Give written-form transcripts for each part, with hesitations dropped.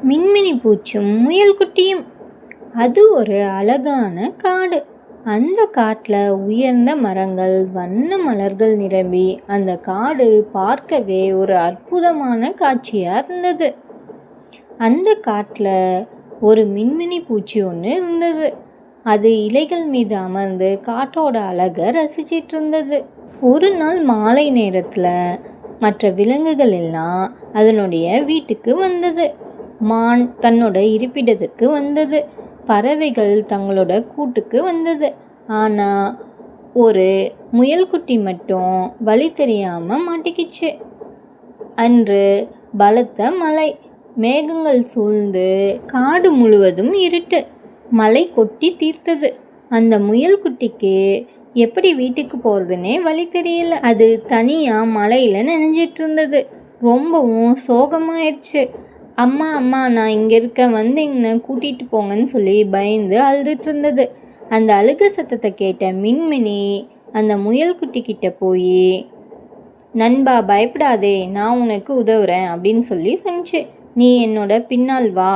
மின்மினி பூச்சும் முயல் குட்டியும். அது ஒரு அழகான காடு. அந்த காட்டில் உயர்ந்த மரங்கள், வண்ண மலர்கள் நிரம்பி அந்த காடு பார்க்கவே ஒரு அற்புதமான காட்சியாக இருந்தது. அந்த காட்டில் ஒரு மின்மினி பூச்சி ஒன்று இருந்தது. அது இலைகள் மீது அமர்ந்து காட்டோட அழகை ரசிச்சிட்டு இருந்தது. ஒரு நாள் மாலை நேரத்தில் மற்ற விலங்குகள் எல்லாம் அதனுடைய வீட்டுக்கு வந்தது. மான் தன்னோட இருப்பிடத்துக்கு வந்தது. பறவைகள் தங்களோட கூட்டுக்கு வந்தது. ஆனால் ஒரு முயல்குட்டி மட்டும் வழி தெரியாமல் மாட்டிக்கிச்சு. அன்று பலத்த மழை. மேகங்கள் சூழ்ந்து காடு முழுவதும் இருட்டு. மழை கொட்டி தீர்த்தது. அந்த முயல்குட்டிக்கு எப்படி வீட்டுக்கு போகிறதுனே வழி தெரியல. அது தனியாக மழையில் நனைஞ்சிட்டு இருந்தது. ரொம்பவும் சோகமாயிடுச்சு. அம்மா அம்மா நான் இங்கே இருக்க, வந்து என்னை கூட்டிகிட்டு போங்கன்னு சொல்லி பயந்து அழுதுட்டு இருந்தது. அந்த அழுக சத்தத்தை கேட்ட மின்மினி அந்த முயல்குட்டிக்கிட்ட போய், நண்பா பயப்படாதே, நான் உனக்கு உதவுறேன் அப்படின்னு சொல்லி சொன்னிச்சு. நீ என்னோட பின்னால் வா,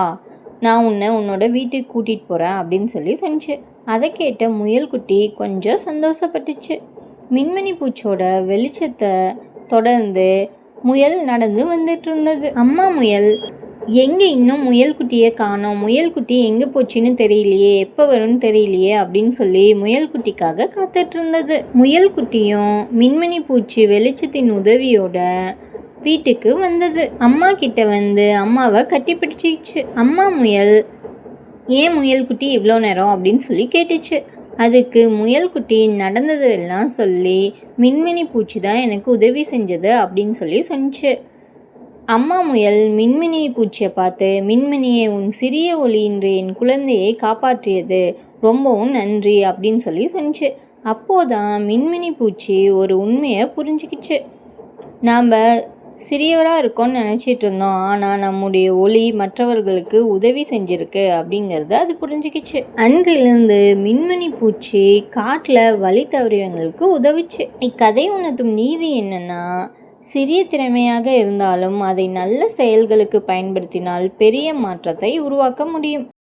நான் உன்னோட வீட்டுக்கு கூட்டிகிட்டு போகிறேன் அப்படின்னு சொல்லி சொன்னிச்சு. அதை கேட்ட முயல்குட்டி கொஞ்சம் சந்தோஷப்பட்டுச்சு. மின்மினி பூச்சோட வெளிச்சத்தை தொடர்ந்து முயல் நடந்து வந்துட்டு இருந்தது. அம்மா முயல், எங்கே இன்னும் முயல்குட்டியை காணோம், முயல்குட்டி எங்கே போச்சுன்னு தெரியலையே, எப்போ வரும்னு தெரியலையே அப்படின்னு சொல்லி முயல்குட்டிக்காக காத்துட்டு இருந்தது. முயல்குட்டியும் மின்மினி பூச்சி வெளிச்சத்தின் உதவியோட வீட்டுக்கு வந்தது. அம்மா கிட்ட வந்து அம்மாவை கட்டி பிடிச்சிச்சு. அம்மா முயல், ஏன் முயல்குட்டி இவ்வளோ நேரம் அப்படின்னு சொல்லி கேட்டுச்சு. அதுக்கு முயல்குட்டி நடந்ததெல்லாம் சொல்லி, மின்மினி பூச்சி தான் எனக்கு உதவி செஞ்சது அப்படின்னு சொல்லி சொன்னிச்சு. அம்மா முயல் மின்மினி பூச்சியை பார்த்து, மின்மினியை உன் சிறிய ஒளி இன்று என் குழந்தையை காப்பாற்றியது, ரொம்பவும் நன்றி அப்படின்னு சொல்லி சொன்னிச்சு. அப்போதான் மின்மினி பூச்சி ஒரு உண்மையை புரிஞ்சுக்கிச்சு. நாம் சிறியவராக இருக்கோன்னு நினச்சிட்டு இருந்தோம், ஆனால் நம்முடைய ஒளி மற்றவர்களுக்கு உதவி செஞ்சிருக்கு அப்படிங்கிறத அது புரிஞ்சுக்கிச்சு. அன்றிலிருந்து மின்மினி பூச்சி காட்டில் வழி தவறியவங்களுக்கு உதவிச்சு. இக்கதை உணர்த்தும் நீதி என்னன்னா, சிறிய திறமையாக இருந்தாலும் அதை நல்ல செயல்களுக்கு பயன்படுத்தினால் பெரிய மாற்றத்தை உருவாக்க முடியும்.